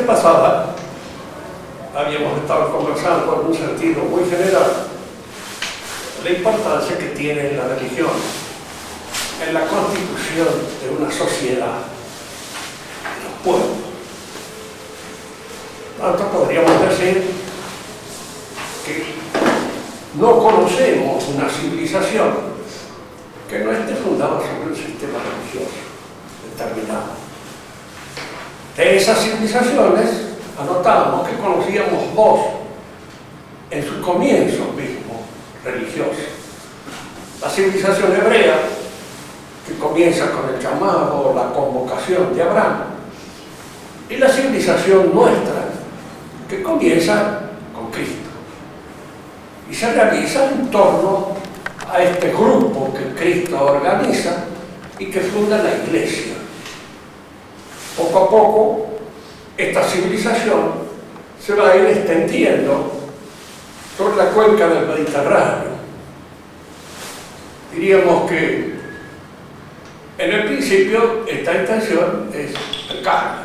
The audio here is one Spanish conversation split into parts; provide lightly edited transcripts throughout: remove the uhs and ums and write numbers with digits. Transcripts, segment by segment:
pasada habíamos estado conversando en un sentido muy general la importancia que tiene la religión en la constitución de una sociedad, de los pueblos. Tanto podríamos decir que no conocemos una civilización que no esté fundada sobre un sistema religioso determinado. De esas civilizaciones anotamos que conocíamos dos en su comienzo mismo religioso. La civilización hebrea, que comienza con el llamado, la convocación de Abraham, y la civilización nuestra, que comienza con Cristo y se realiza en torno a este grupo que Cristo organiza y que funda la Iglesia. Poco a poco, esta civilización se va a ir extendiendo sobre la cuenca del Mediterráneo. Diríamos que en el principio esta extensión es precária.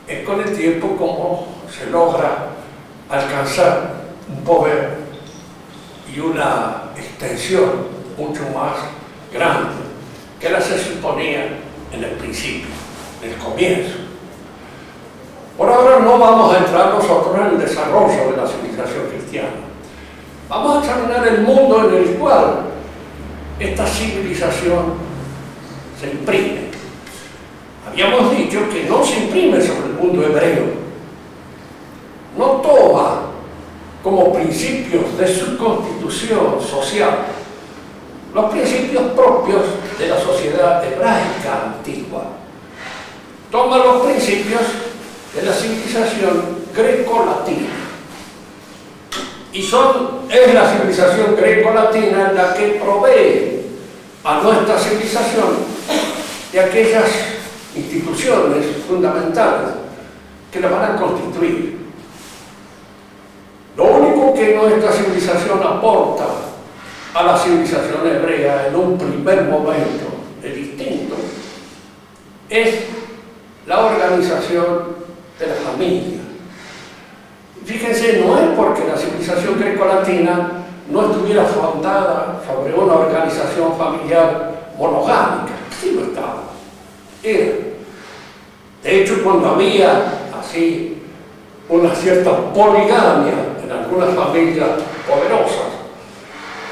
Es con el tiempo como se logra alcanzar un poder y una extensión mucho más grande que la se suponía en el principio, en el comienzo. Por ahora no vamos a entrar nosotros en el desarrollo de la civilización cristiana. Vamos a examinar el mundo en el cual esta civilización se imprime. Habíamos dicho que no se imprime sobre el mundo hebreo. No toma como principios de su constitución social los principios propios de la sociedad hebraica antigua. Toma los principios de la civilización greco-latina. Y es la civilización greco-latina la que provee a nuestra civilización de aquellas instituciones fundamentales que la van a constituir. Lo único que nuestra civilización aporta a la civilización hebrea en un primer momento de distinto es la organización de la familia. Fíjense, no es porque la civilización greco-latina no estuviera fundada sobre una organización familiar monogámica, sí lo estaba. Era. De hecho, cuando había así una cierta poligamia en algunas familias poderosas,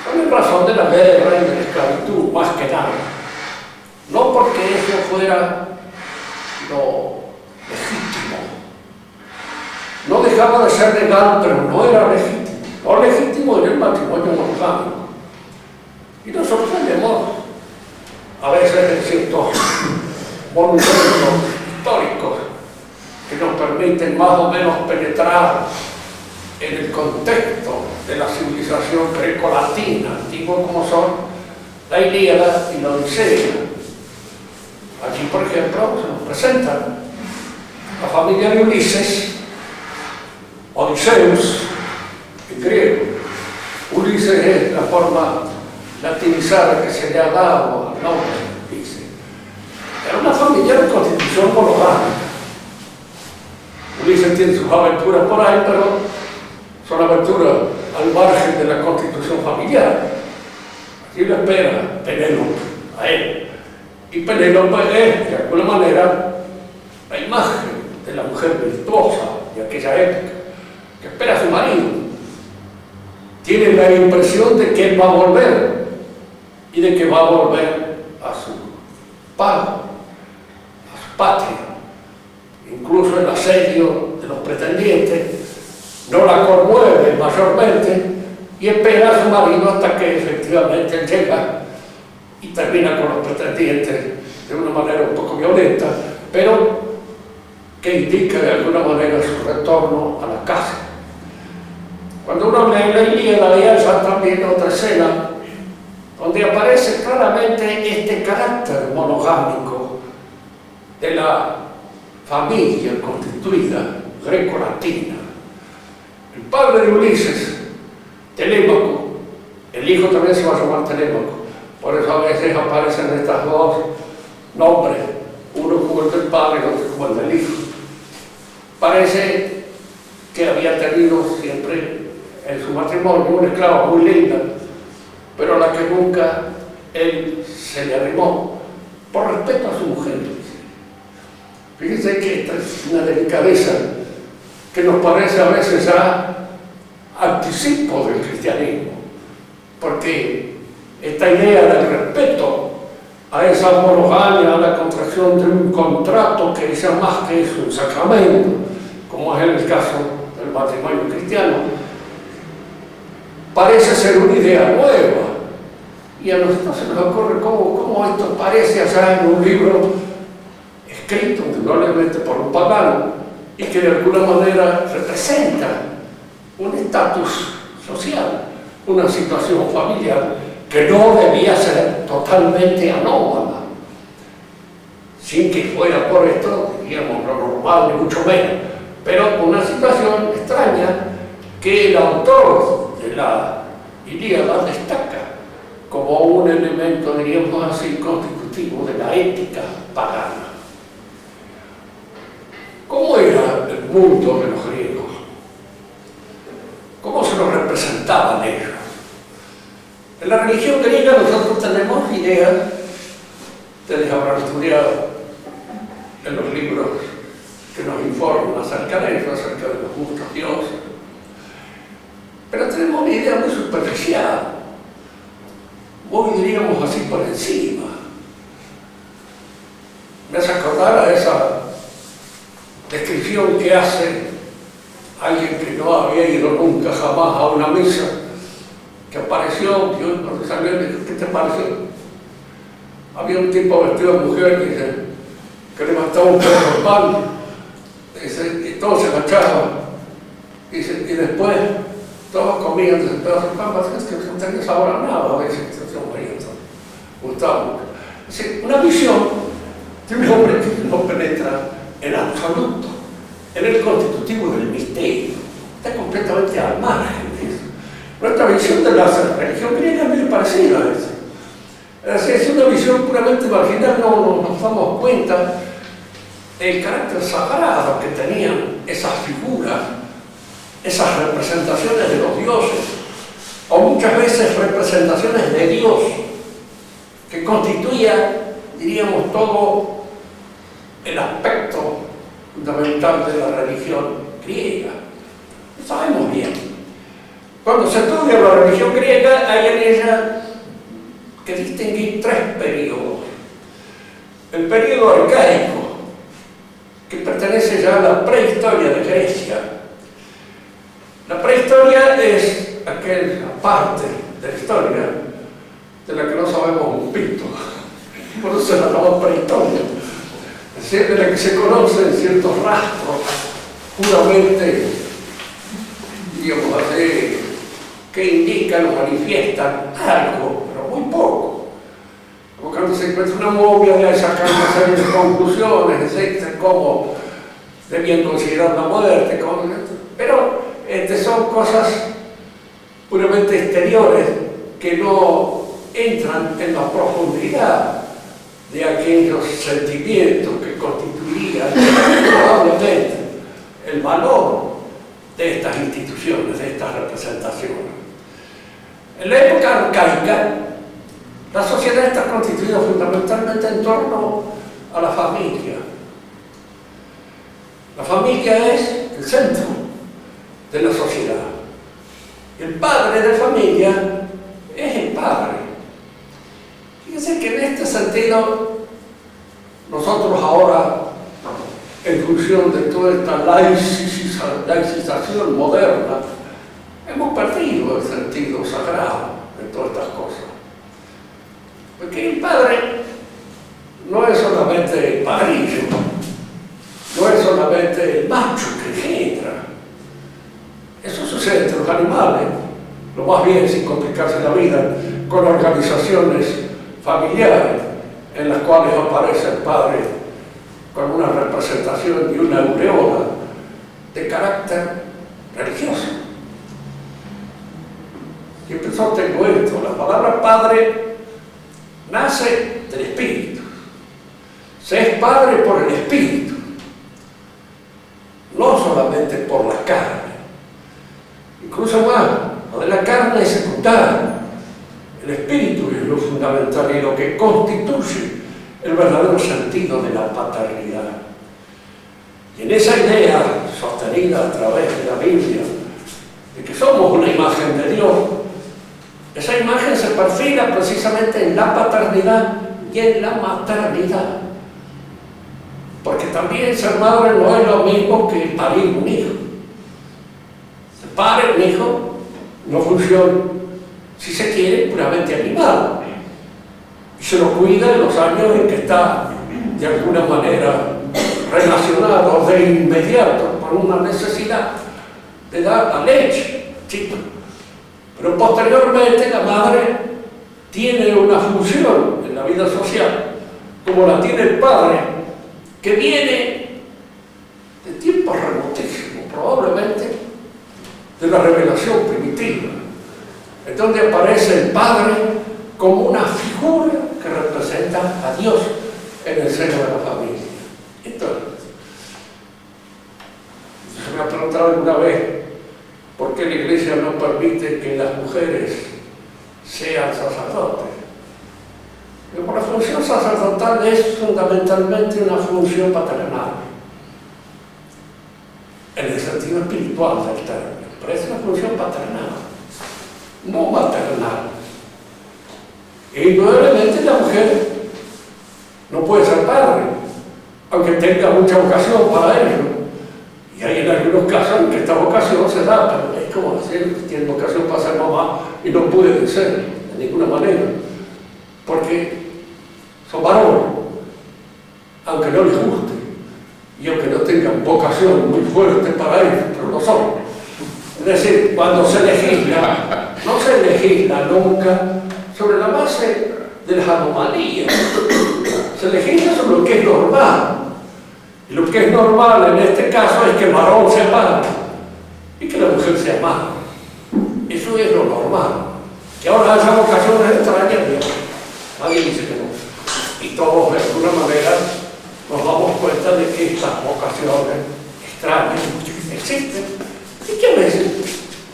son en razón de la guerra y de la esclavitud, más que nada. No porque eso fuera lo legítimo. No dejaba de ser legal, pero no era legítimo. Lo legítimo era el matrimonio monogámico. Y nosotros tenemos, a veces, de ciertos monumentos históricos que nos permiten más o menos penetrar en el contexto de la civilización greco-latina, antigua como son la Ilíada y la Odisea. Allí, por ejemplo, se nos presenta la familia de Ulises, Odiseus, en griego. Ulises es la forma latinizada que se le ha dado al nombre de Ulises. Era una familia de constitución monogámica. Ulises tiene sus aventuras por ahí, pero son aventuras al margen de la constitución familiar. Aquí lo espera Penélope a él. Y Penélope es, de alguna manera, la imagen de la mujer virtuosa de aquella época, que espera a su marido. Tiene la impresión de que él va a volver y de que va a volver a su padre, a su patria. Incluso el asedio de los pretendientes no la conmueve mayormente y espera a su marido hasta que efectivamente él llega y termina con los pretendientes de una manera un poco violenta, pero que indica de alguna manera su retorno a la casa. Cuando uno lee la Ilíada, hay también otra escena donde aparece claramente este carácter monogámico de la familia constituida greco-latina. El padre de Ulises, Telémaco, el hijo también se va a llamar Telémaco, por eso a veces aparecen estas dos nombres, uno como el del padre y otro como el del hijo. Parece que había tenido siempre en su matrimonio una esclava muy linda, pero a la que nunca él se le arrimó, por respeto a su mujer. Fíjense que esta es una delicadeza que nos parece a veces ya anticipo del cristianismo, porque esta idea del respeto a esa monogamia, a la contracción de un contrato que sea más que eso, un sacramento, como es en el caso del matrimonio cristiano, parece ser una idea nueva. Y a nosotros se nos ocurre cómo esto parece allá en un libro escrito indudablemente por un pagano y que de alguna manera representa un estatus social, una situación familiar que no debía ser totalmente anómala, sin que fuera por esto, diríamos, lo normal, ni mucho menos, pero una situación extraña que el autor de la Ilíada destaca como un elemento, diríamos así, constitutivo de la ética pagana. ¿Cómo era el mundo de los griegos? ¿Cómo se lo representaban ellos? En la religión griega nosotros tenemos ideas, ustedes habrán estudiado en los libros que nos informan acerca de eso, acerca de los gustos dioses, pero tenemos una idea muy superficial, muy, diríamos así, por encima. Me hace acordar a esa descripción que hace alguien que no había ido nunca jamás a una misa, que apareció, Dios, cuando salió y dijo, ¿qué te pareció? Había un tipo vestido de mujer, dice, que levantaba un pedazo de pan, dice, y todos se agachaban, dice, y después todos comían ese pedazo de pan, parece que no tenía sabor a nada, dice, Gustavo. Dice, una visión de un hombre que no penetra en absoluto en el constitutivo del misterio, está completamente al margen de eso. Nuestra visión de la religión griega es muy parecida a eso. Es decir, es una visión puramente marginal, no nos damos cuenta del carácter sagrado que tenían esas figuras, esas representaciones de los dioses, o muchas veces representaciones de Dios, que constituía, diríamos, todo el aspecto fundamental de la religión griega. Lo sabemos bien. Cuando se estudia la religión griega, hay en ella que distinguir tres periodos. El periodo arcaico, que pertenece ya a la prehistoria de Grecia. La prehistoria es aquella parte de la historia de la que no sabemos un pito, por eso se la llama prehistoria, es decir, de la que se conocen ciertos rastros puramente, digamos así, que indican o manifiestan algo, pero muy poco. Como cuando se encuentra una momia, de ahí sacar una serie de conclusiones, etc., cómo debían considerar la muerte, pero son cosas puramente exteriores que no entran en la profundidad de aquellos sentimientos que constituirían probablemente el valor de estas instituciones, de estas representaciones. En la época arcaica, la sociedad está constituida fundamentalmente en torno a la familia. La familia es el centro de la sociedad. El padre de familia es el padre. Fíjense que en este sentido, nosotros ahora, en función de toda esta laicización moderna, hemos perdido el sentido sagrado de todas estas cosas. Porque el padre no es solamente el padrillo, no es solamente el macho que engendra. Eso sucede entre los animales, lo más bien sin complicarse la vida, con organizaciones familiares en las cuales aparece el padre con una representación y una aureola de carácter religioso. Siempre sostengo esto, la palabra padre nace del espíritu. Se es padre por el espíritu. No humano. Lo de la carne es secundario. El espíritu es lo fundamental y lo que constituye el verdadero sentido de la paternidad. Y en esa idea sostenida a través de la Biblia, de que somos una imagen de Dios, esa imagen se perfila precisamente en la paternidad y en la maternidad. Porque también ser madre no es lo mismo que parir un hijo. Se pare un hijo, no funciona, si se quiere, puramente animal. Y se lo cuida en los años en que está, de alguna manera, relacionado de inmediato con una necesidad de dar la leche, ¿sí? Pero posteriormente la madre tiene una función en la vida social, como la tiene el padre, que viene de tiempos remotísimos, probablemente de la revelación primitiva, en donde aparece el padre como una figura que representa a Dios en el seno de la familia. Entonces, se me ha preguntado alguna vez por qué la Iglesia no permite que las mujeres sean sacerdotes. Pero la función sacerdotal es fundamentalmente una función paternal, en el sentido espiritual del término, pero es una función paternal, no maternal. E indudablemente la mujer no puede ser padre, aunque tenga mucha vocación para ello. Y hay en algunos casos en que esta vocación se da, pero es como decir que tiene vocación para ser mamá y no puede ser de ninguna manera, porque son varones, aunque no les guste, y aunque no tengan vocación muy fuerte para ellos, pero lo son. Es decir, cuando se legisla, no se legisla nunca sobre la base de las anomalías, se legisla sobre lo que es normal. Y lo que es normal en este caso es que el varón sea padre y que la mujer sea madre. Eso es lo normal. Que ahora haya vocaciones extrañas, nadie dice que no. Y todos de alguna manera nos damos cuenta de que estas vocaciones extrañas existen y que a veces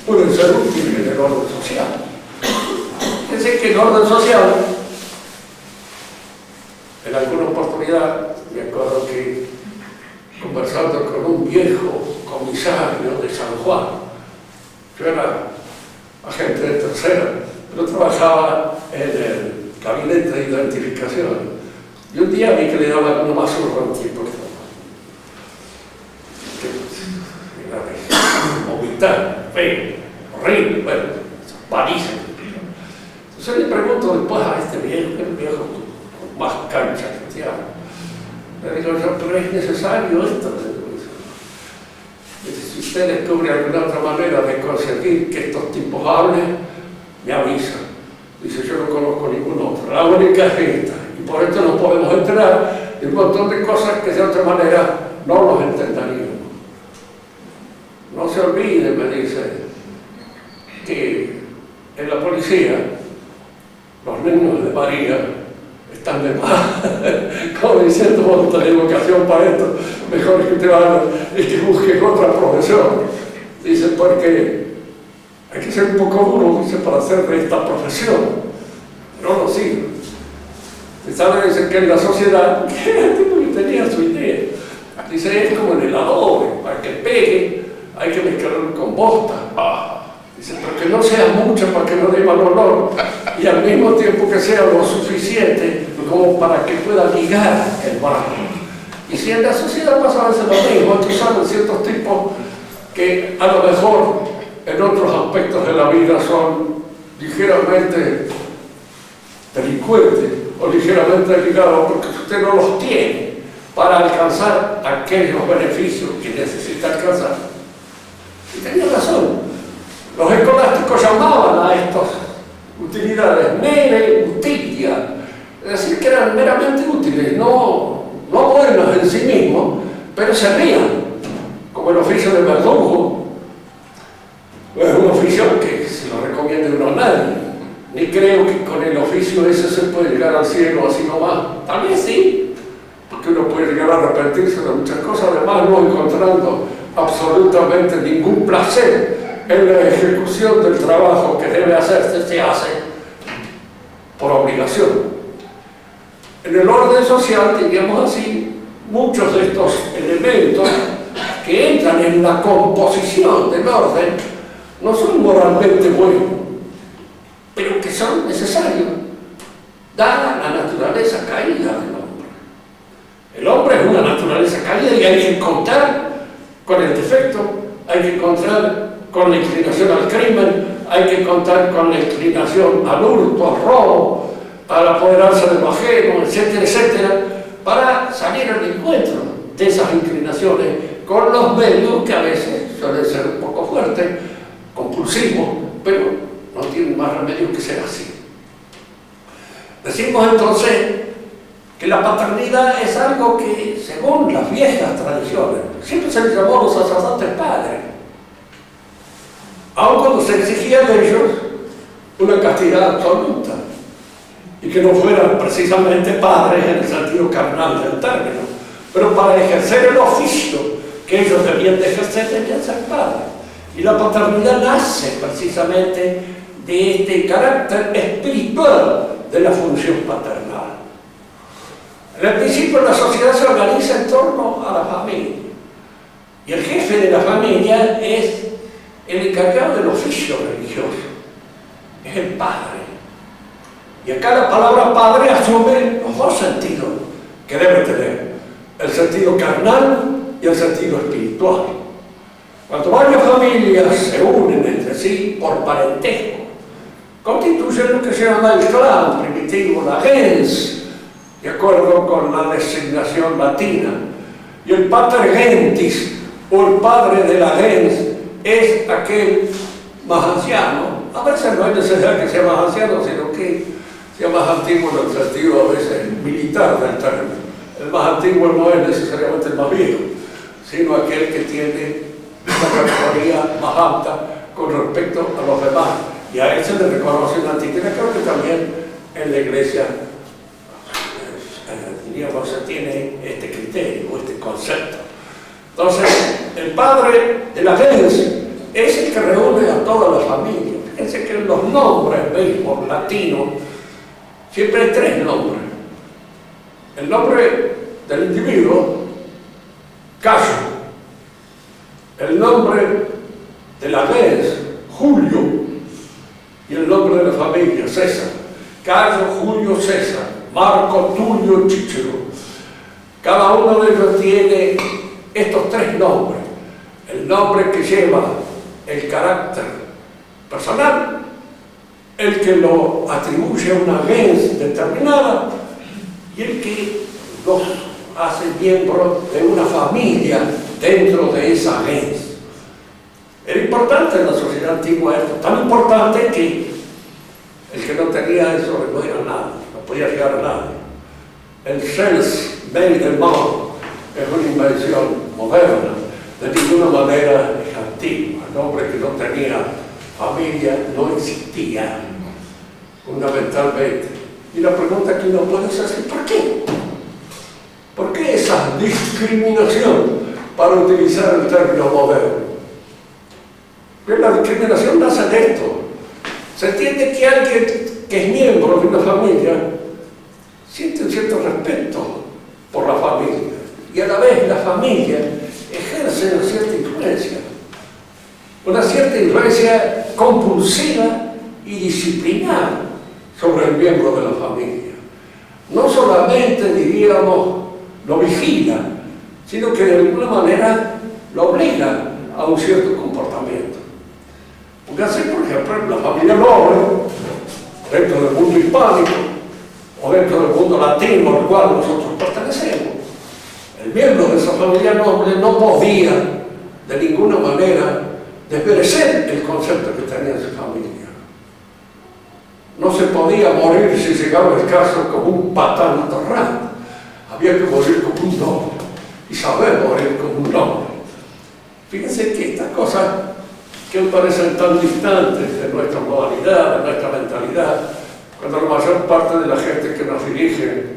pueden ser útiles en el orden social. Es decir, que el orden social, en alguna oportunidad, me acuerdo que conversando con un viejo comisario de San Juan, yo era agente de tercera, pero trabajaba en el gabinete de identificación, y un día vi que le daban uno más urro al tipo que era vomitar, feo, horrible, bueno, paliza. Entonces le pregunto después a este viejo, el viejo con más cancha que te habla, le digo, pero es necesario esto. Si usted descubre alguna otra manera de conseguir que estos tipos hablen, me avisa. Dice, yo no conozco ninguna otra. La única es esta. Y por esto no podemos enterar de un montón de cosas que de otra manera no nos entenderíamos. No se olvide, me dice, que en la policía los niños de María están de más, como diciendo, vos no tenés vocación para esto, mejor que te vayan y que busques otra profesión. Dice, porque hay que ser un poco duro, dice, para hacer de esta profesión. No lo sigo. Y sabe, dice que en la sociedad, que el tipo que tenía su idea, dice, es como en el adobe, para que pegue, hay que mezclarlo con bosta. Dice, pero que no sea mucho para que no dé mal olor, y al mismo tiempo que sea lo suficiente como para que pueda ligar el barro. Y si en la sociedad pasa a veces lo mismo, tú sabes, ciertos tipos que a lo mejor en otros aspectos de la vida son ligeramente delincuentes o ligeramente ligados porque usted no los tiene para alcanzar aquellos beneficios que necesita alcanzar. Y tenía razón. Los escolásticos llamaban a estas utilidades mere utilia, es decir, que eran meramente útiles, no buenas en sí mismos, pero servían, como el oficio de verdugo. Es un oficio que se lo recomienda uno a nadie, ni creo que con el oficio ese se puede llegar al cielo así nomás. También sí, porque uno puede llegar a arrepentirse de muchas cosas, además no encontrando absolutamente ningún placer en la ejecución del trabajo que debe hacerse, se hace por obligación. En el orden social, diríamos así, muchos de estos elementos que entran en la composición del orden no son moralmente buenos, pero que son necesarios, dada la naturaleza caída del hombre. El hombre es una naturaleza caída y hay que contar con el defecto, hay que contar con la inclinación al crimen, hay que contar con la inclinación al hurto, al robo, al apoderarse del ajeno, etcétera, etcétera, para salir al encuentro de esas inclinaciones con los medios que a veces suelen ser un poco fuertes, compulsivos, pero no tienen más remedio que ser así. Decimos entonces que la paternidad es algo que, según las viejas tradiciones, siempre se les llamó a los sacerdotes padres, aun cuando se exigía de ellos una castidad absoluta, y que no fueran precisamente padres en el sentido carnal del término, pero para ejercer el oficio que ellos debían de ejercer, debían ser padres. Y la paternidad nace precisamente de este carácter espiritual de la función paternal. En el principio la sociedad se organiza en torno a la familia, y el jefe de la familia es el encargado del oficio religioso, es el padre. Y acá la palabra padre asume los dos sentidos que debe tener, el sentido carnal y el sentido espiritual. Cuando varias familias se unen entre sí por parentesco, constituyen lo que se llama el clan primitivo, la gens, de acuerdo con la designación latina. Y el pater gentis, o el padre de la gens, es aquel más anciano. A veces no hay necesidad que sea más anciano, sino que sea más antiguo en el sentido a veces militar del término. El más antiguo no es necesariamente el más viejo, sino aquel que tiene una categoría más alta con respecto a los demás. Y a él se le reconoce una antigüedad. Creo que también en la iglesia, diríamos, se tiene este criterio, este concepto. Entonces, el padre de la gens es el que reúne a toda la familia. Fíjense que en los nombres mismos latinos siempre hay tres nombres. El nombre del individuo, Cayo. El nombre de la gens, Julio. Y el nombre de la familia, César. Cayo, Julio, César. Marco, Tulio, Cícero. Cada uno de ellos tiene estos tres nombres. El nombre que lleva el carácter personal, el que lo atribuye a una gens determinada y el que los hace miembros de una familia dentro de esa gens. Era importante en la sociedad antigua esto, tan importante que el que no tenía eso no era nada, no podía llegar a nada. El self-made-man es una invención moderna, de ninguna manera es antigua. El hombre que no tenía familia no existía, fundamentalmente. Y la pregunta que uno puede hacer es ¿por qué? ¿Por qué esa discriminación para utilizar el término moderno? Pero la discriminación nace de esto. Se entiende que alguien que es miembro de una familia siente un cierto respeto por la familia y a la vez la familia ejerce una cierta influencia compulsiva y disciplinada sobre el miembro de la familia. No solamente, diríamos, lo vigila, sino que de alguna manera lo obliga a un cierto comportamiento. Póngase, por ejemplo, en la familia noble, dentro del mundo hispánico, o dentro del mundo latino al cual nosotros pertenecemos. El miembro de esa familia noble no podía de ninguna manera desmerecer el concepto que tenía su familia. No se podía morir, si llegaba el caso, como un patán atorrante. Había que morir como un noble y saber morir como un noble. Fíjense que estas cosas que parecen tan distantes de nuestra modalidad, de nuestra mentalidad, cuando la mayor parte de la gente que nos dirige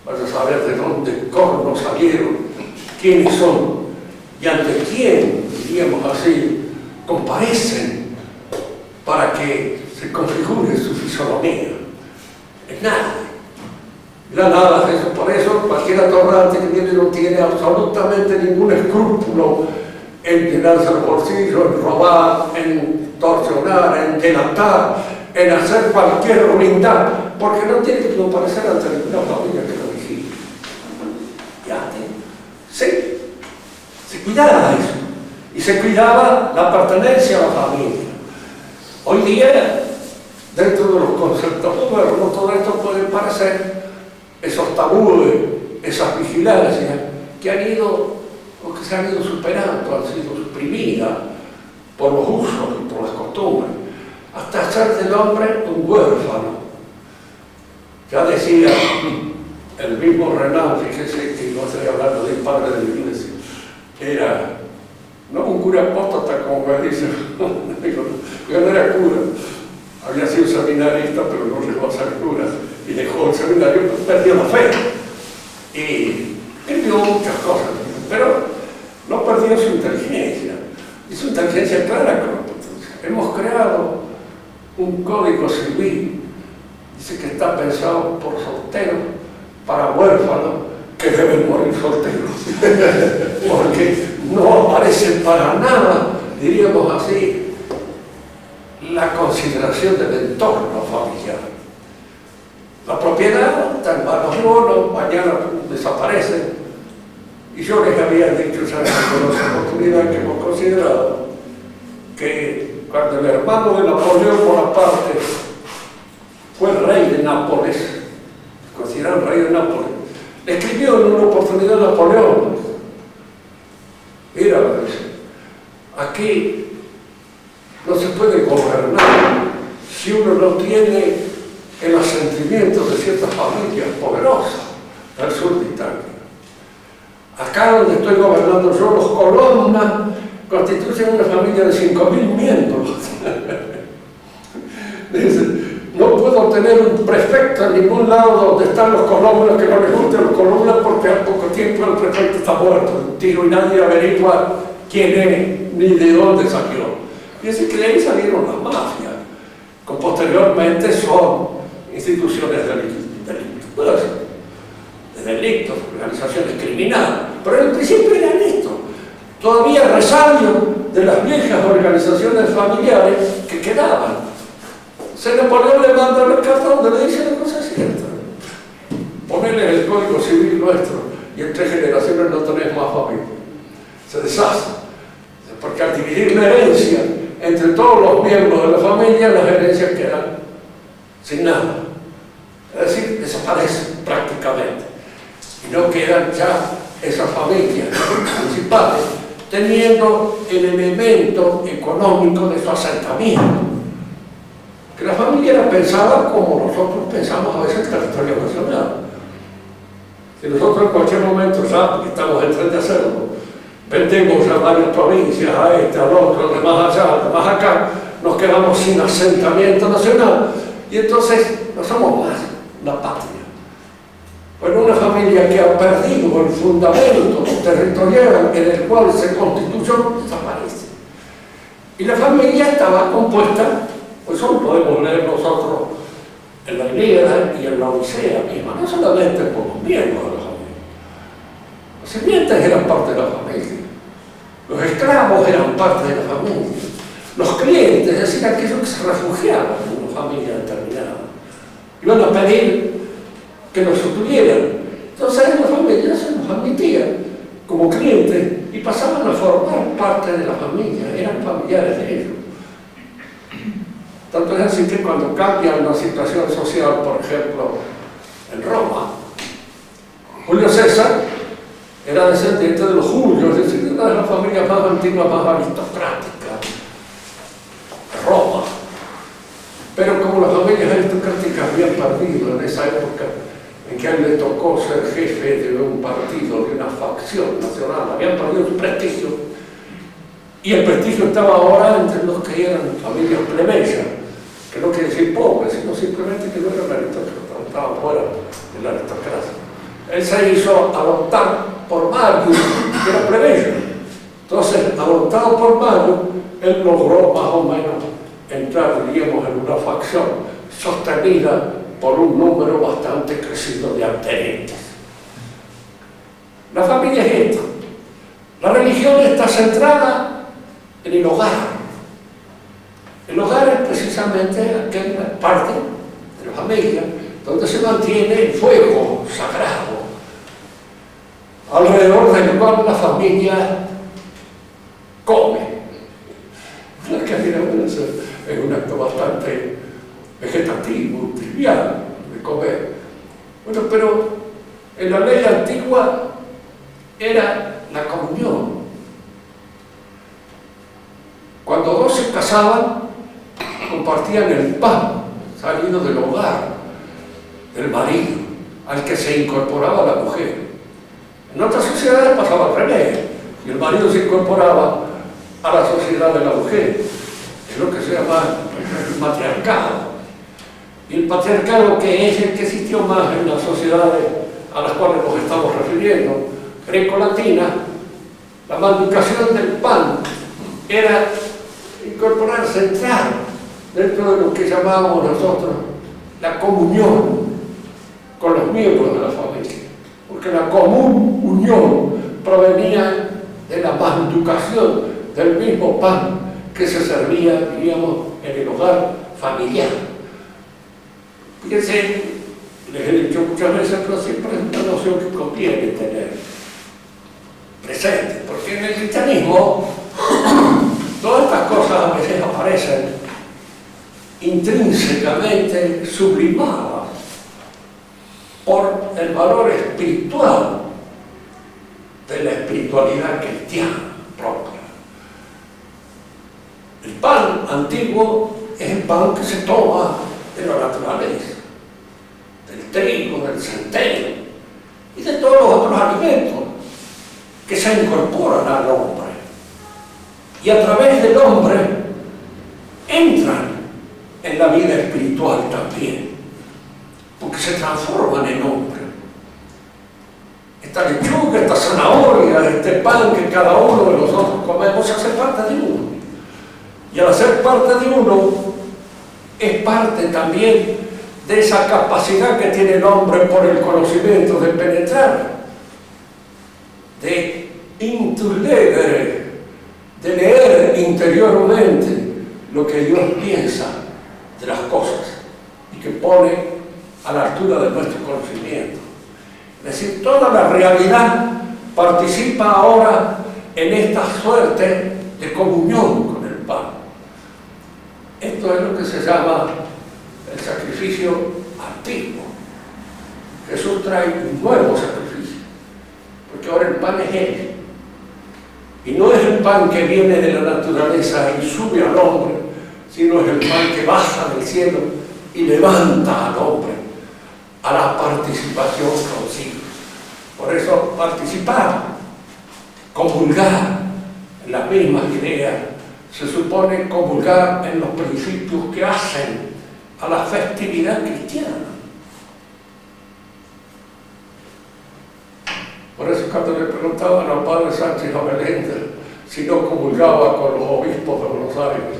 vaya a saber de dónde cornos salieron, quiénes son y ante quién, diríamos así, comparecen para que se configure su fisonomía. Es nadie. La nada es eso. Por eso cualquier atorrante que viene no tiene absolutamente ningún escrúpulo en llenarse los bolsillos, en robar, en torsionar, en delatar, en hacer cualquier ruindad, porque no tiene que comparecer ante ninguna familia que lo vigile. Sí, se cuidaba eso, y se cuidaba la pertenencia a la familia. Hoy día, dentro de los conceptos modernos, todo esto puede parecer esos tabúes, esas vigilancias que han ido, o que se han ido superando, han sido suprimidas por los usos y por las costumbres, hasta hacer del hombre un huérfano. Ya decía el mismo Renan, fíjese que no estoy hablando del padre de la iglesia, era no un cura apóstata como me dice, yo no era cura, había sido seminarista pero no llegó a ser cura y dejó el seminario, perdió la fe y perdió muchas cosas, pero no perdió su inteligencia, y su inteligencia clara con la potencia. Hemos creado un código civil, dice que está pensado por solteros, para huérfanos que deben morir solteros, porque no aparece para nada, diríamos así, la consideración del entorno familiar. La propiedad está en manos de uno, mañana desaparece, y yo les había dicho ya en otra oportunidad que hemos considerado que cuando el hermano de Napoleón Bonaparte fue el rey de Nápoles, considerado el rey de Nápoles, le escribió en una oportunidad a Napoleón: mira, aquí no se puede gobernar si uno no tiene el asentimiento de ciertas familias poderosas del sur de Italia. Acá donde estoy gobernando yo, los Colonna constituyen una familia de 5.000 miembros. No puedo tener un prefecto en ningún lado donde están los Colonna que no les gusten los Colonna, porque al poco tiempo el prefecto está muerto, un tiro, y nadie averigua quién es ni de dónde salió. Y así que de ahí salieron las mafias, que posteriormente son instituciones delictivas, de delitos, organizaciones criminales, pero en el principio eran esto, todavía resabios de las viejas organizaciones familiares que quedaban. Se Napoleón le manda una carta donde le dice la cosa cierta: ponele el código civil nuestro y en 3 generaciones no tenés más familia. Se deshace, porque al dividir la herencia entre todos los miembros de la familia, las herencias quedan sin nada, es decir, desaparecen prácticamente, y no quedan ya esas familias principales teniendo el elemento económico de su asentamiento. Que la familia era pensada como nosotros pensamos a veces el territorio nacional. Si nosotros en cualquier momento, ya porque estamos en tren de hacerlo, vendemos a varias provincias, a este, al otro, de más allá, de más acá, nos quedamos sin asentamiento nacional, y entonces no somos más la patria. Bueno, una familia que ha perdido el fundamento territorial en el cual se constituyó, desaparece. Y la familia estaba compuesta, pues eso lo podemos leer nosotros en la Ilíada y en la Odisea misma, no solamente por los miembros de la familia. Los sirvientes eran parte de la familia, los esclavos eran parte de la familia, los clientes, es decir, aquellos que se refugiaban en una familia determinada, iban a pedir que los sostuvieran. Entonces en la familia se los admitían como clientes y pasaban a formar parte de la familia, eran familiares de ellos. Tanto es así que cuando cambian la situación social, por ejemplo, en Roma, Julio César era descendiente de los Julios, es decir, una de las familias más antiguas, más aristocráticas de Roma. Pero como las familias aristocráticas habían perdido en esa época en que a él le tocó ser jefe de un partido, de una facción nacional, habían perdido su prestigio, y el prestigio estaba ahora entre los que eran familias plebeyas, que no quiere decir pobres, sino simplemente que no eran aristócratas, estaban fuera de la aristocracia. Él se hizo adoptar por Marius, que era plebeyo, Entonces, adoptado por Mayo, él logró más o menos entrar, diríamos, en una facción sostenida por un número bastante crecido de adherentes. La familia es esta. La religión está centrada en el hogar. El hogar es precisamente aquella parte de la familia donde se mantiene el fuego sagrado, alrededor del cual la familia come. La comida es un acto bastante vegetativo, trivial de comer. Bueno, pero en la ley antigua era la comunión. Cuando dos se casaban, compartían el pan salido del hogar del marido, al que se incorporaba la mujer. En otras sociedades pasaba al revés, y el marido se incorporaba a la sociedad de la mujer. Es lo que se llama el matriarcado. Y el patriarcado, que es el que existió más en las sociedades a las cuales nos estamos refiriendo, greco-latina, la manducación del pan era incorporarse, entrar dentro de lo que llamábamos nosotros la comunión con los miembros de la familia, porque la común unión provenía de la manducación del mismo pan que se servía, diríamos, en el hogar familiar. Fíjense, les he dicho muchas veces, pero siempre es una noción que conviene tener presente, porque en el cristianismo todas estas cosas a veces aparecen intrínsecamente sublimadas por el valor espiritual de la espiritualidad cristiana propia. El pan antiguo es el pan que se toma de la naturaleza, del trigo, del centeno y de todos los otros alimentos que se incorporan al hombre y a través del hombre entran en la vida espiritual también, porque se transforman en hombre. Esta lechuga, esta zanahoria, este pan que cada uno de nosotros comemos se hace parte de uno, y al hacer parte de uno es parte también de esa capacidad que tiene el hombre por el conocimiento de penetrar, de intulegere, de leer interiormente lo que Dios piensa de las cosas y que pone a la altura de nuestro conocimiento. Es decir, toda la realidad participa ahora en esta suerte de comunión con el pan. Esto es lo que se llama el sacrificio antiguo. Jesús trae un nuevo sacrificio, porque ahora el pan es Él. Y no es el pan que viene de la naturaleza y sube al hombre, sino es el pan que baja del cielo y levanta al hombre a la participación consigo. Por eso participar, comulgar en las mismas ideas, se supone comulgar en los principios que hacen a la festividad cristiana. Por eso cuando le preguntaban al padre Sánchez a Meléndez si no comulgaba con los obispos de Buenos Aires,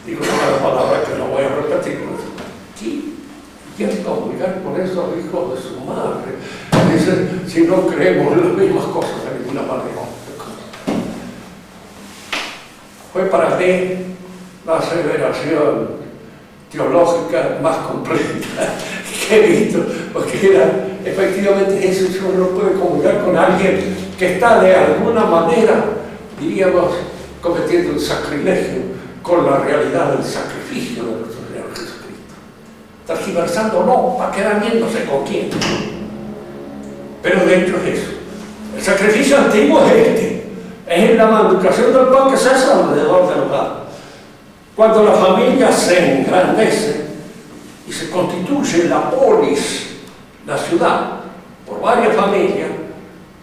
digo una palabra que no voy a repetir. ¿Quién quiere comulgar con esos hijos de su madre? Dice, si no creemos en las mismas cosas de ninguna manera. Fue para mí la aseveración teológica más completa que he visto, porque era efectivamente eso. Uno no puede comulgar con alguien que está de alguna manera, diríamos, cometiendo un sacrilegio con la realidad del sacrificio de nuestro Señor Jesucristo. Tergiversando no, para quedar viéndose con quién. Pero de hecho es eso. El sacrificio antiguo es este. Es la manducación del pan que se hace alrededor del hogar. Cuando la familia se engrandece y se constituye la polis, la ciudad, por varias familias,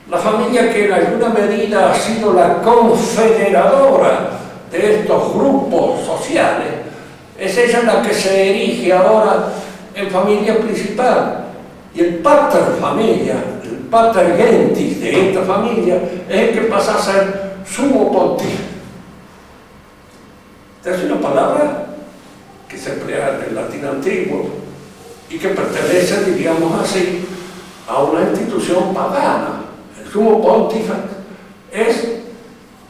la familia que en alguna medida ha sido la confederadora de estos grupos sociales, es ella la que se erige ahora en familia principal. Y el pater familia, el pater gentis de esta familia, es el que pasa a ser sumo pontífice. Es una palabra que se emplea en el latín antiguo y que pertenece, diríamos así, a una institución pagana. El sumo pontífice es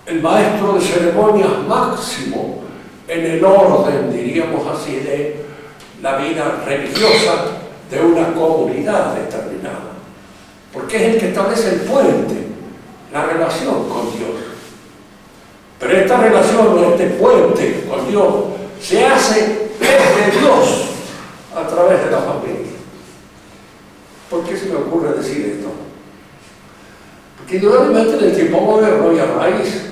el maestro de ceremonias máximo en el orden, diríamos así, de la vida religiosa de una comunidad determinada, porque es el que establece el puente, la relación con Dios. Pero esta relación o este puente con Dios se hace desde Dios a través de la familia. ¿Por qué se me ocurre decir esto? Porque indudablemente en el tiempo moderno y a raíz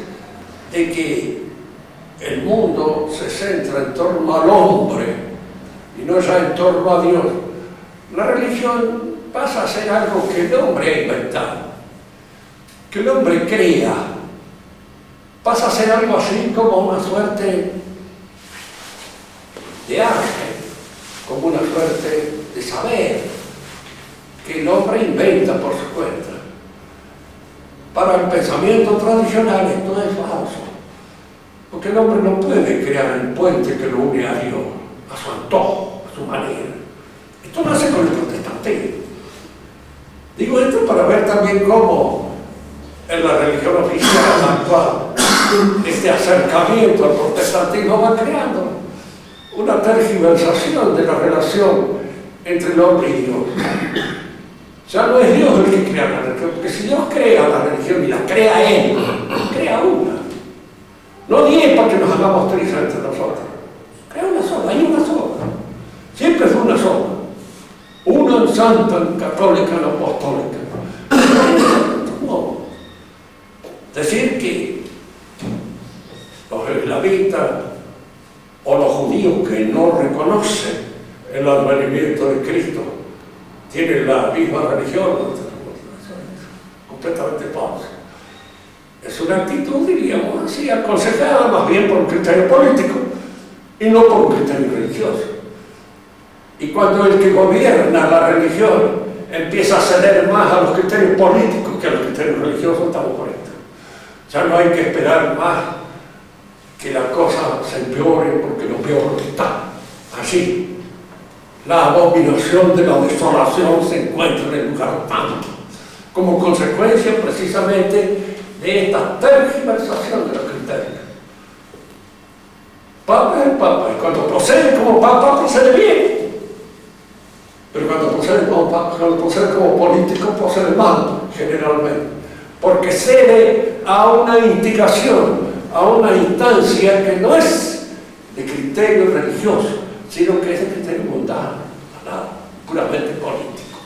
de que el mundo se centra en torno al hombre y no ya en torno a Dios, la religión pasa a ser algo que el hombre ha inventado, que el hombre crea, pasa a ser algo así como una suerte de arte, como una suerte de saber que el hombre inventa por su cuenta. Para el pensamiento tradicional esto es falso, porque el hombre no puede crear el puente que lo une a Dios, a su antojo, a su manera. Esto nace con el protestantismo. Digo esto para ver también cómo en la religión oficial actual este acercamiento al protestantismo va creando una tergiversación de la relación entre el hombre y Dios. Ya no es Dios el que crea la religión, porque si Dios crea la religión y la crea Él, crea una. No 10 para que nos hagamos trizas entre nosotros. Crea una sola, hay una sola. Siempre fue una sola. Una en santa, en católica, en apostólica. No. Decir que los islamitas o los judíos que no reconocen el advenimiento de Cristo tienen la misma religión, completamente falsa. Es una actitud, diríamos así, aconsejada más bien por un criterio político y no por un criterio religioso. Y cuando el que gobierna la religión empieza a ceder más a los criterios políticos que a los criterios religiosos, estamos por esto. Ya no hay que esperar más que la cosa se empeore, porque lo peor está allí. La abominación de la desolación se encuentra en el lugar santo, como consecuencia precisamente de esta tergiversación de los criterios. Papa es el Papa, y cuando procede como Papa, procede bien. Pero cuando procede como Papa, cuando procede como político, procede mal, generalmente. Porque cede a una instigación, a una instancia que no es de criterio religioso, sino que es de criterio mundano, puramente político.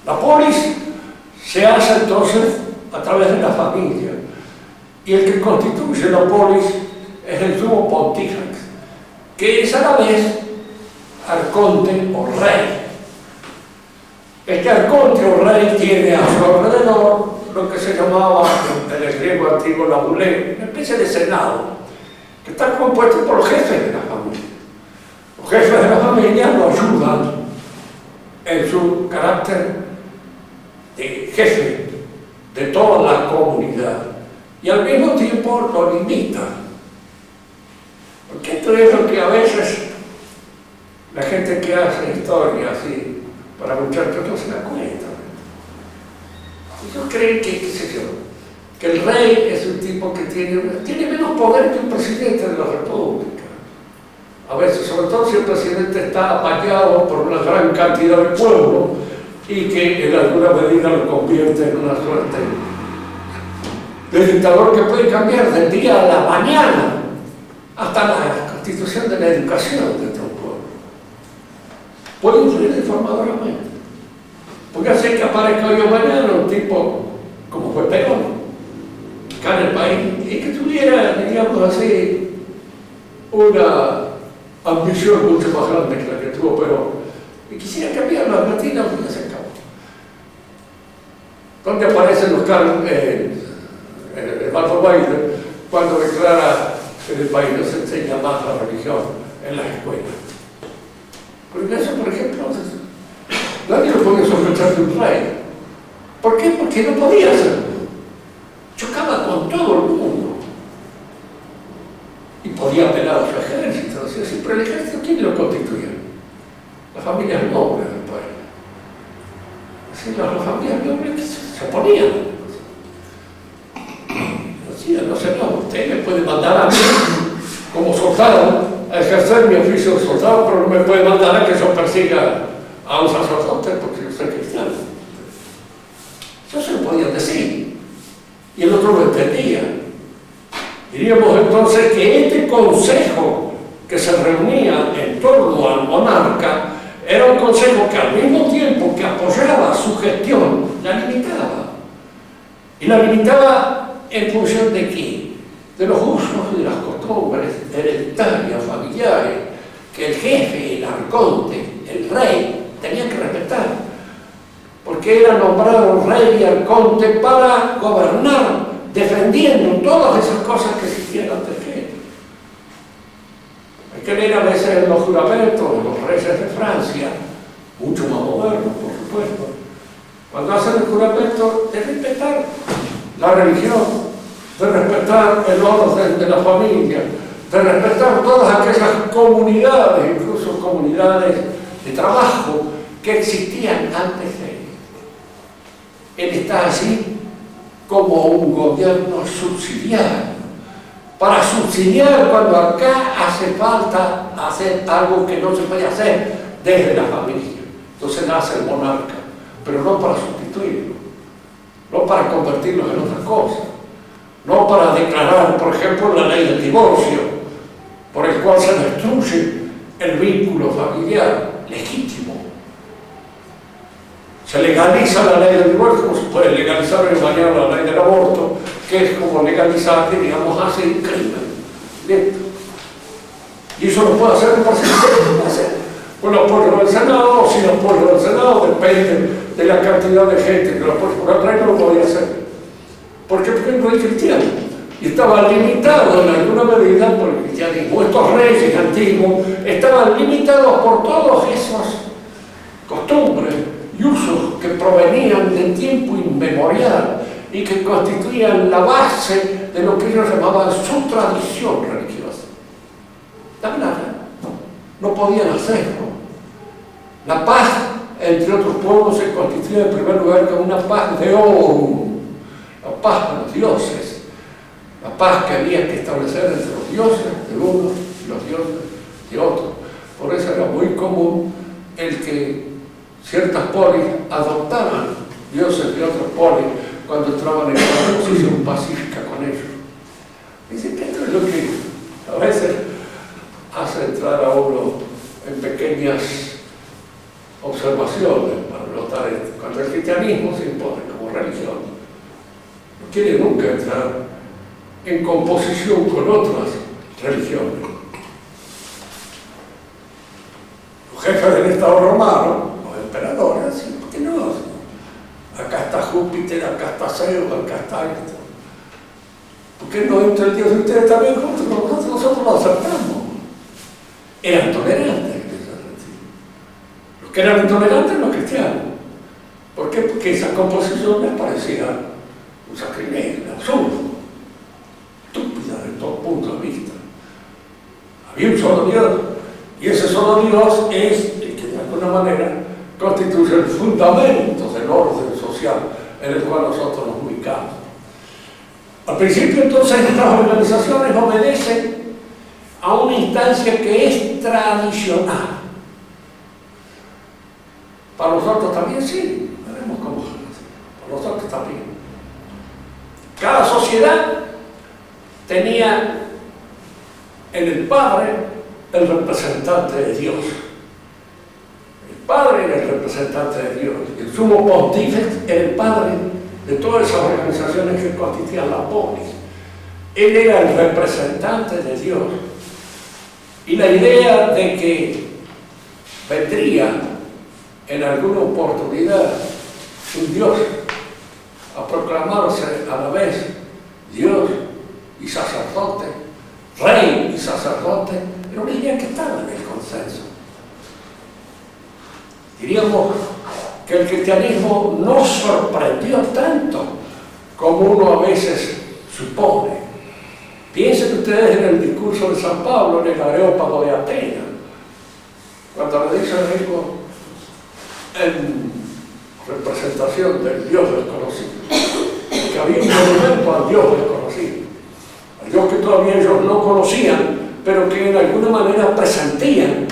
La polis se hace entonces a través de la familia, y el que constituye la polis es el sumo pontífice, que es a la vez arconte o rey. Este arconte o rey tiene a su alrededor lo que se llamaba en el griego antiguo la bulé, una especie de senado, que está compuesto por los jefes de la familia. Los jefes de la familia lo ayudan en su carácter de jefe de toda la comunidad y al mismo tiempo lo limitan. Porque esto es lo que a veces la gente que hace historia así para muchachos no se da cuenta. Ellos creen que, qué sé yo, que el rey es un tipo que tiene menos poder que un presidente de la república. A veces, sobre todo si el presidente está apoyado por una gran cantidad de pueblo y que en alguna medida lo convierte en una suerte de dictador que puede cambiar del día a la mañana hasta la constitución de la educación de otro pueblo. Puede influir deformadoramente. Porque hace que aparezca hoy o mañana un tipo como fue Perón, acá en el país, y que tuviera, digamos así, una ambición mucho más grande que la que tuvo Perón, y quisiera cambiar la Argentina, y ya se acabó. ¿Dónde aparecen los cargos? El Alfa Wilder, cuando declara que en el país no se enseña más la religión en las escuelas. Porque eso, por ejemplo, nadie lo podía sospechar de un rey. ¿Por qué? Porque no podía hacerlo. Chocaba con todo el mundo. Y podía apelar a su ejército. Decía, sí, pero el ejército, ¿quién lo constituía? Las familias nobles del país. Así, las familias nobles se oponían. Decían, no sé, no, usted me puede mandar a mí como soldado a ejercer mi oficio de soldado, pero no me puede mandar a que yo persiga a un sacerdote porque yo soy cristiano. Eso se lo podían decir. Y el otro lo entendía. Diríamos entonces que este consejo que se reunía en torno al monarca era un consejo que al mismo tiempo que apoyaba su gestión, la limitaba. Y la limitaba en función de qué? De los usos y de las costumbres hereditarias, familiares, que el jefe, el arconte, el rey, tenían que respetar. Porque era nombrado rey y arconte para gobernar, defendiendo todas esas cosas que existían antes que él. Hay que leer a veces los juramentos de los reyes de Francia, mucho más modernos, por supuesto, cuando hacen el juramento de respetar la religión, de respetar el orden de la familia, de respetar todas aquellas comunidades, incluso comunidades de trabajo, que existían antes de él. Él está así como un gobierno subsidiario, para subsidiar cuando acá hace falta hacer algo que no se puede hacer desde la familia. Entonces nace el monarca, pero no para sustituirlo, no para convertirlo en otra cosa, no para declarar, por ejemplo, la ley del divorcio, por el cual se destruye el vínculo familiar legítimo. Se legaliza la ley del divorcio, como se puede legalizar hoy mañana la ley del aborto, que es como legalizar, digamos, hacer un crimen. Listo. Y eso lo puede hacer el presidente, lo puede hacer con apoyo del Senado o sin apoyo del Senado, depende de la cantidad de gente que lo apoya. Por el rey no lo podía hacer. ¿Por qué? Porque no es cristiano. Y estaba limitado en alguna medida por el cristianismo. Estos reyes antiguos estaban limitados por todos esos costumbres y usos que provenían de tiempo inmemorial y que constituían la base de lo que ellos llamaban su tradición religiosa. No podían hacerlo. La paz entre otros pueblos se constituía en primer lugar como una paz de oro, la paz de los dioses, la paz que había que establecer entre los dioses de unos y los dioses de otros. Por eso era muy común el que ciertas polis adoptaban dioses de otros polis cuando entraban en una posición pacífica con ellos. Dicen que esto es lo que a veces hace entrar a uno en pequeñas observaciones para notar esto. Cuando el cristianismo se impone como religión, no quiere nunca entrar en composición con otras religiones. Los jefes del Estado romano, los emperadores, ¿sí? ¿Por qué no? Acá está Júpiter, acá está Zeus, acá está esto. ¿Por qué no entra el Dios de ustedes también juntos? Nosotros lo aceptamos. Eran tolerantes en ese sentido. Los que eran intolerantes los cristianos. ¿Por qué? Porque esa composición les parecía un sacrilegio, absurdo, estúpida desde todo punto de vista. Había un solo Dios, y ese solo Dios es el que de alguna manera constituye el fundamento del orden social en el cual nosotros nos ubicamos. Al principio, entonces, estas organizaciones obedecen a una instancia que es tradicional. Para nosotros también sí, veremos cómo. Para nosotros también. Cada sociedad tenía en el padre el representante de Dios. El padre era el representante de Dios. El sumo pontífice era el padre de todas esas organizaciones que constituían la polis. Él era el representante de Dios. Y la idea de que vendría en alguna oportunidad un Dios a proclamarse a la vez Dios y sacerdote, rey y sacerdote, era una idea que estaba en el consenso. Diríamos que el cristianismo no sorprendió tanto como uno a veces supone. Piensen ustedes en el discurso de San Pablo en el Areópago de Atenas, cuando le dice a Rico en representación del Dios desconocido, que había un monumento al Dios desconocido, al Dios que todavía ellos no conocían, pero que en alguna manera presentían,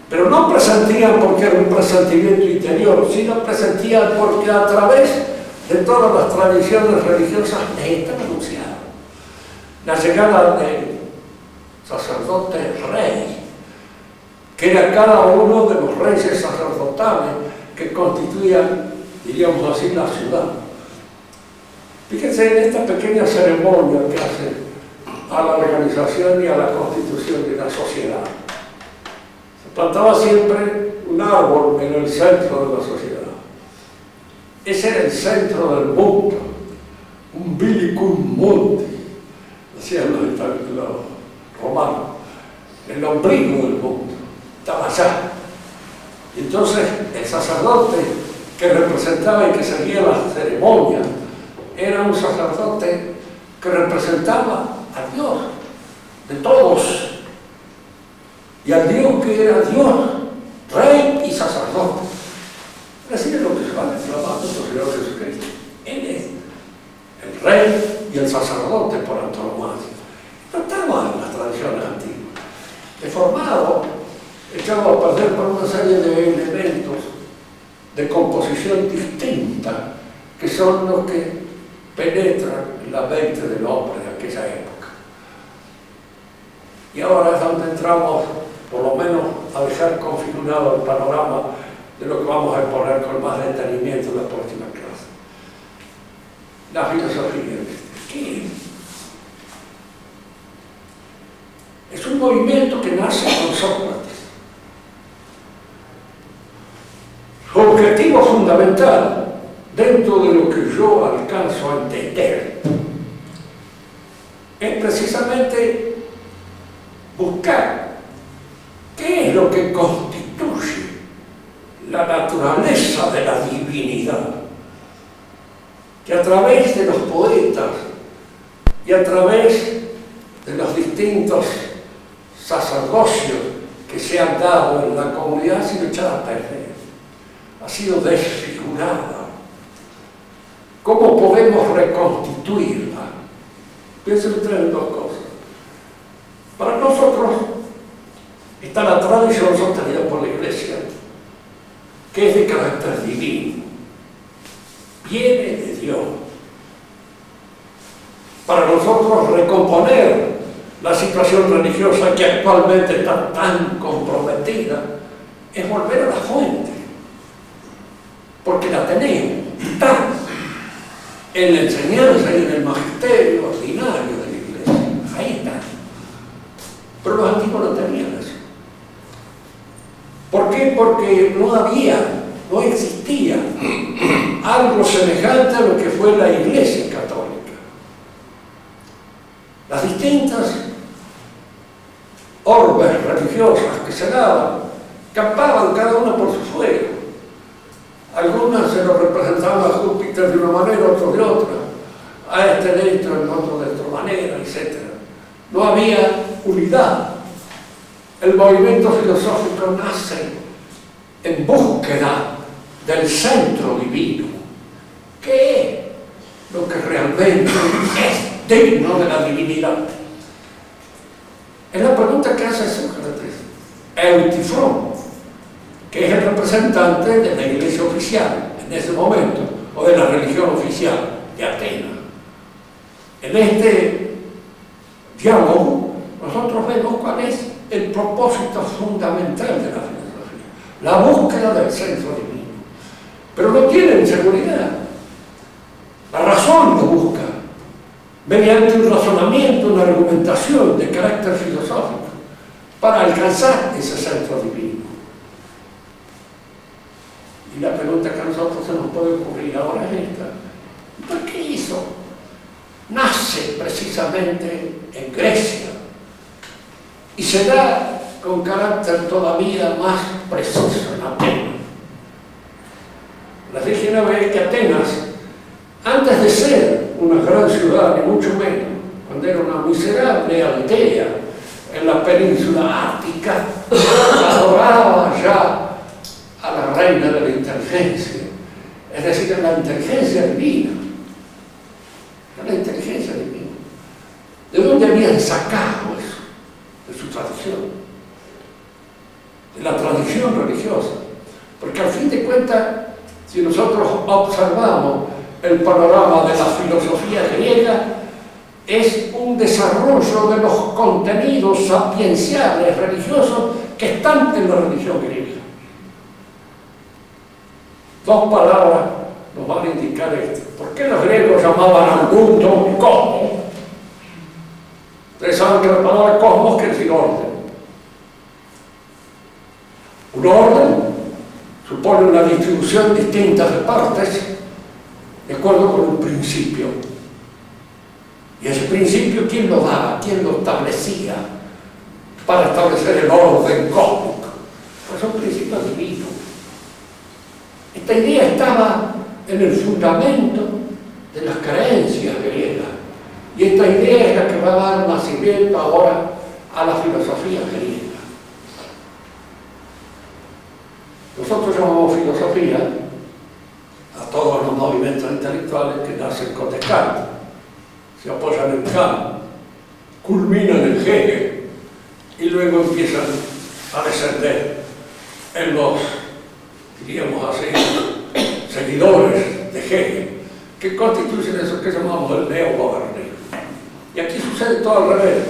pero no presentían porque era un presentimiento interior, sino presentían porque a través de todas las tradiciones religiosas les están anunciando la llegada del sacerdote rey, que era cada uno de los reyes sacerdotales que constituían, diríamos así, la ciudad. Fíjense en esta pequeña ceremonia que hace a la organización y a la constitución de la sociedad. Se plantaba siempre un árbol en el centro de la sociedad. Ese era el centro del mundo, un bilicum mundi, decían los romanos, el ombligo del mundo, estaba allá. Y entonces el sacerdote que representaba y que seguía la ceremonia era un sacerdote que representaba a Dios de todos, y al Dios que era Dios, rey y sacerdote. Así es lo que se va a reclamar nuestro Señor Jesucristo. Él es el rey y el sacerdote por antonomasia. No estamos en las tradiciones antiguas. Deformado, echado a perder por una serie de elementos de composición distinta que son los que penetran en la mente del hombre de aquella época. Y ahora es donde entramos, por lo menos, a dejar configurado el panorama de lo que vamos a exponer con más detenimiento en la próxima clase. La filosofía. ¿Qué es? Es un movimiento que nace con Sócrates. Su objetivo fundamental, dentro de lo que yo alcanzo a entender, es precisamente buscar qué es lo que constituye la naturaleza de la divinidad, que a través de los poetas y a través de los distintos sacerdocios que se han dado en la comunidad ha sido echada a perder, ha sido desfigurada. ¿Cómo podemos reconstituirla? Piensen ustedes en dos cosas. Para nosotros está la tradición sostenida por la Iglesia, que es de carácter divino, viene de Dios. Para nosotros recomponer la situación religiosa que actualmente está tan comprometida es volver a la fuente, porque la tenemos, está en la enseñanza y en el magisterio ordinario de la Iglesia, ahí está. Pero los antiguos no tenían eso. ¿Por qué? Porque no existía algo semejante a lo que fue la Iglesia católica. Las distintas orbes religiosas que se daban, campaban cada una por su fuego. Algunas se lo representaban a Júpiter de una manera, otros de otra, a este dentro, el otro de otra manera, etc. No había unidad. El movimiento filosófico nace en búsqueda del centro divino. ¿Qué es lo que realmente es digno de la divinidad? Es la pregunta que hace Sócrates. Eutifrón, que es el representante de la iglesia oficial en ese momento, o de la religión oficial de Atenas. En este diálogo nosotros vemos cuál es el propósito fundamental de la filosofía, la búsqueda del centro divino. Pero no tienen seguridad. La razón lo busca mediante un razonamiento, una argumentación de carácter filosófico para alcanzar ese centro divino. Y la pregunta que a nosotros se nos puede ocurrir ahora es esta: ¿por qué eso nace precisamente en Grecia y se da con carácter todavía más preciso en Atenas? Les dije una vez que Atenas, antes de ser una gran ciudad, ni mucho menos, cuando era una miserable aldea en la península ártica, adoraba ya a la reina de la inteligencia, es decir, a la inteligencia divina. A la inteligencia divina. ¿De dónde habían sacado eso? De su tradición, de la tradición religiosa. Porque al fin de cuentas, si nosotros observamos el panorama de la filosofía griega, es un desarrollo de los contenidos sapienciales religiosos que están en la religión griega. Dos palabras nos van a indicar esto. ¿Por qué los griegos llamaban al mundo cosmos? Ustedes saben que la palabra cosmos quiere decir orden. Un orden supone una distribución distinta de partes de acuerdo con un principio. Y ese principio, ¿quién lo daba? ¿Quién lo establecía para establecer el orden cósmico? Pues son principios divinos. Esta idea estaba en el fundamento de las creencias griegas. Y esta idea es la que va a dar nacimiento ahora a la filosofía griega. Nosotros llamamos filosofía a todos los movimientos intelectuales que nacen con Descartes, se apoyan en Kant, culminan en Hegel y luego empiezan a descender en los, diríamos así, seguidores de Hegel, que constituyen eso que llamamos el neomodernismo. Y aquí sucede todo al revés.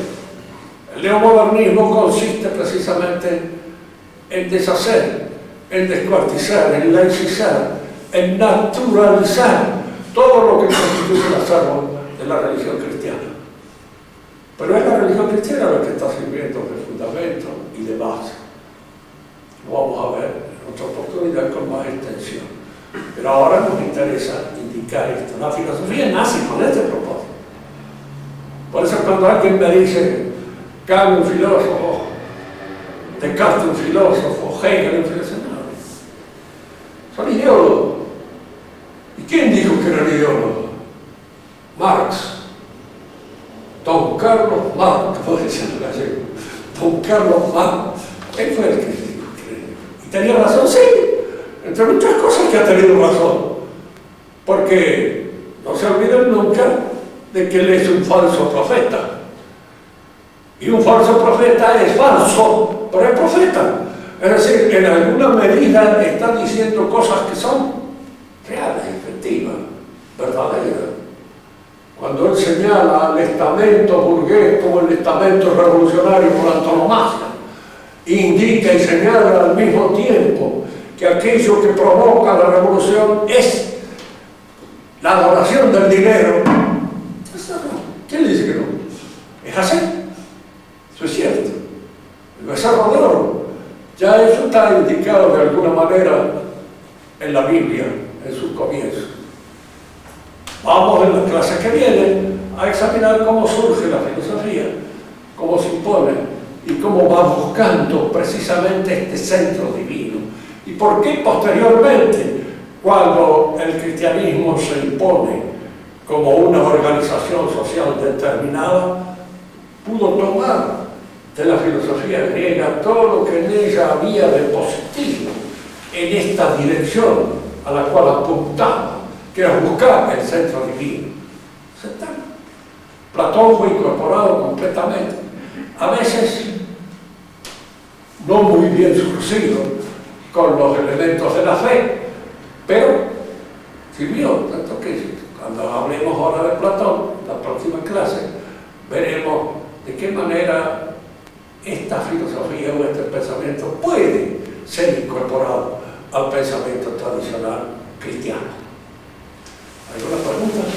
El neomodernismo consiste precisamente en deshacer, en descuartizar, en laicizar, en naturalizar todo lo que constituye el acervo de la religión cristiana. Pero es la religión cristiana la que está sirviendo de fundamento y de base. Lo vamos a ver en otra oportunidad con más extensión. Pero ahora nos interesa indicar esto. La filosofía nace con este propósito. Por eso cuando alguien me dice Kant un filósofo, Descartes un filósofo, Hegel un filósofo, no, son ideólogos. ¿Y quién dijo que eran ideólogos? Marx. Don Carlos Marx, como decían los gallegos. Don Carlos Marx. Él fue el que dijo que... ¿Y tenía razón? Sí. Entre muchas cosas que ha tenido razón. Porque no se olviden nunca de que él es un falso profeta. Y un falso profeta es falso, pero es profeta. Es decir, en alguna medida está diciendo cosas que son reales, efectivas, verdaderas. Cuando él señala al estamento burgués como el estamento revolucionario por antonomasia, indica y señala al mismo tiempo que aquello que provoca la revolución es la adoración del dinero. ¿Quién dice que no? Es así. Eso es cierto. El becerro de oro, ya eso está indicado de alguna manera en la Biblia, en sus comienzos. Vamos en las clases que vienen a examinar cómo surge la filosofía, cómo se impone y cómo va buscando precisamente este centro divino. Y por qué posteriormente, cuando el cristianismo se impone como una organización social determinada, pudo tomar de la filosofía griega todo lo que en ella había de positivo en esta dirección a la cual apuntaba, que era buscar el centro divino. Platón fue incorporado completamente, a veces no muy bien surcido con los elementos de la fe, pero sirvió, tanto que cuando hablemos ahora de Platón, la próxima clase, veremos de qué manera esta filosofía o este pensamiento puede ser incorporado al pensamiento tradicional cristiano. ¿Alguna pregunta?